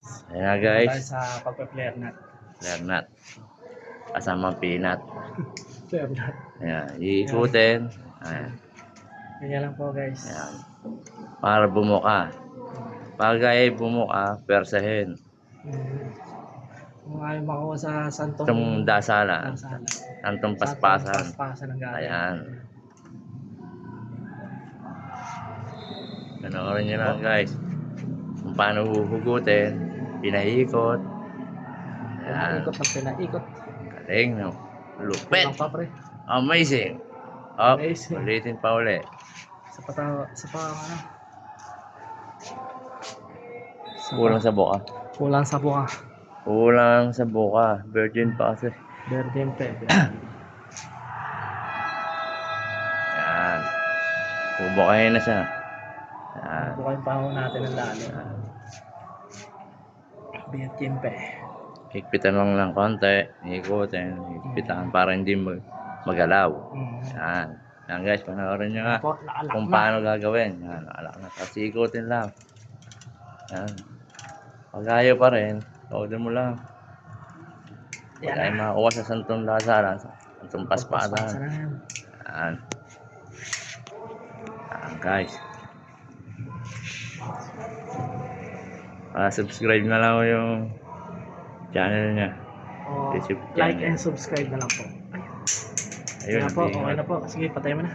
Ayan na Tayo guys, sa pagpe-flare nut. flare nut. Kasama peanut. Flare nut. Ayan, iikutin. Ayan, Ganyan lang po guys. ayan. Para bumuka. Pag ay bumuka, persahin. Kung ayaw makuha sa santong Itong dasalan. dasalan. Santong Santong paspasan. paspasan ng gagawin. Ayan. Panoorin nyo lang guys. Kung paano huhugutin. Pinaikot. Ayan. Pinaikot ng pinaikot. Galing no. Lupit. Kulang pa pre. Amazing. Up. Amazing. Ulitin pa uli. Sa pata, sa pa ano. Kulang sa buka. Kulang sa buka. Kulang sa buka. Virgin pa kasi. Virgin pe. Ayan. Bubukahin na siya. Ayan. Buka yung pango natin ng lalo. Virgin pe. Higpitan lang ng konti. Ikutin. Higpitan para hindi magalaw. Ayan. Ayan guys, panoorin nyo nga Po, naalak kung na. paano gagawin. Ayan, naalak na. Kasi ikutin lang. Ayan. Pag ayaw pa rin, ikutin mo lang. Pag ayaw makakuha sa santong dasalan, santong paspasan. Ayan. Ayan guys. Subscribe na lang yung channel niya. YouTube Like channel. and subscribe na lang po. Ayun, Ayun na po, hindi okay nga. na po. Sige, patay mo na.